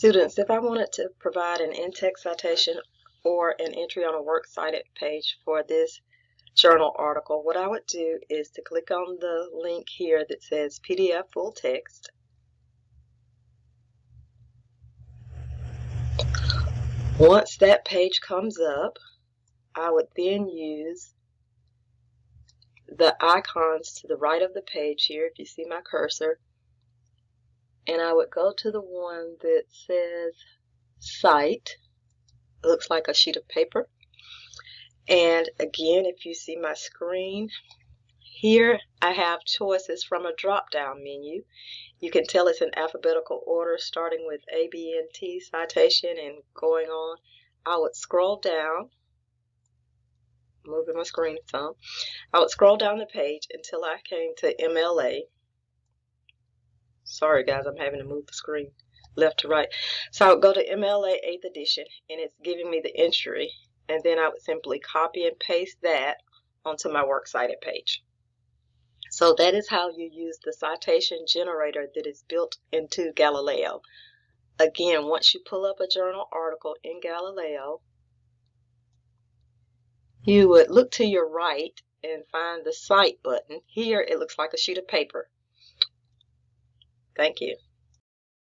Students, if I wanted to provide an in-text citation or an entry on a works cited page for this journal article, what I would do is to click on the link here that says PDF full text. Once that page comes up, I would then use the icons to the right of the page here, if you see my cursor, and I would go to the one that says Cite. It looks like a sheet of paper. And again, if you see my screen, here I have choices from a drop-down menu. You can tell it's in alphabetical order, starting with A, B, N, T, citation, and going on. I would scroll down, moving my screen some. I would scroll down the page until I came to MLA. Sorry guys, I'm having to move the screen left to right. So I would go to MLA 8th edition, and it's giving me the entry, and then I would simply copy and paste that onto my works cited page. So that is how you use the citation generator that is built into Galileo. Again, once you pull up a journal article in Galileo, you would look to your right and find the Cite button. Here it looks like a sheet of paper. Thank you.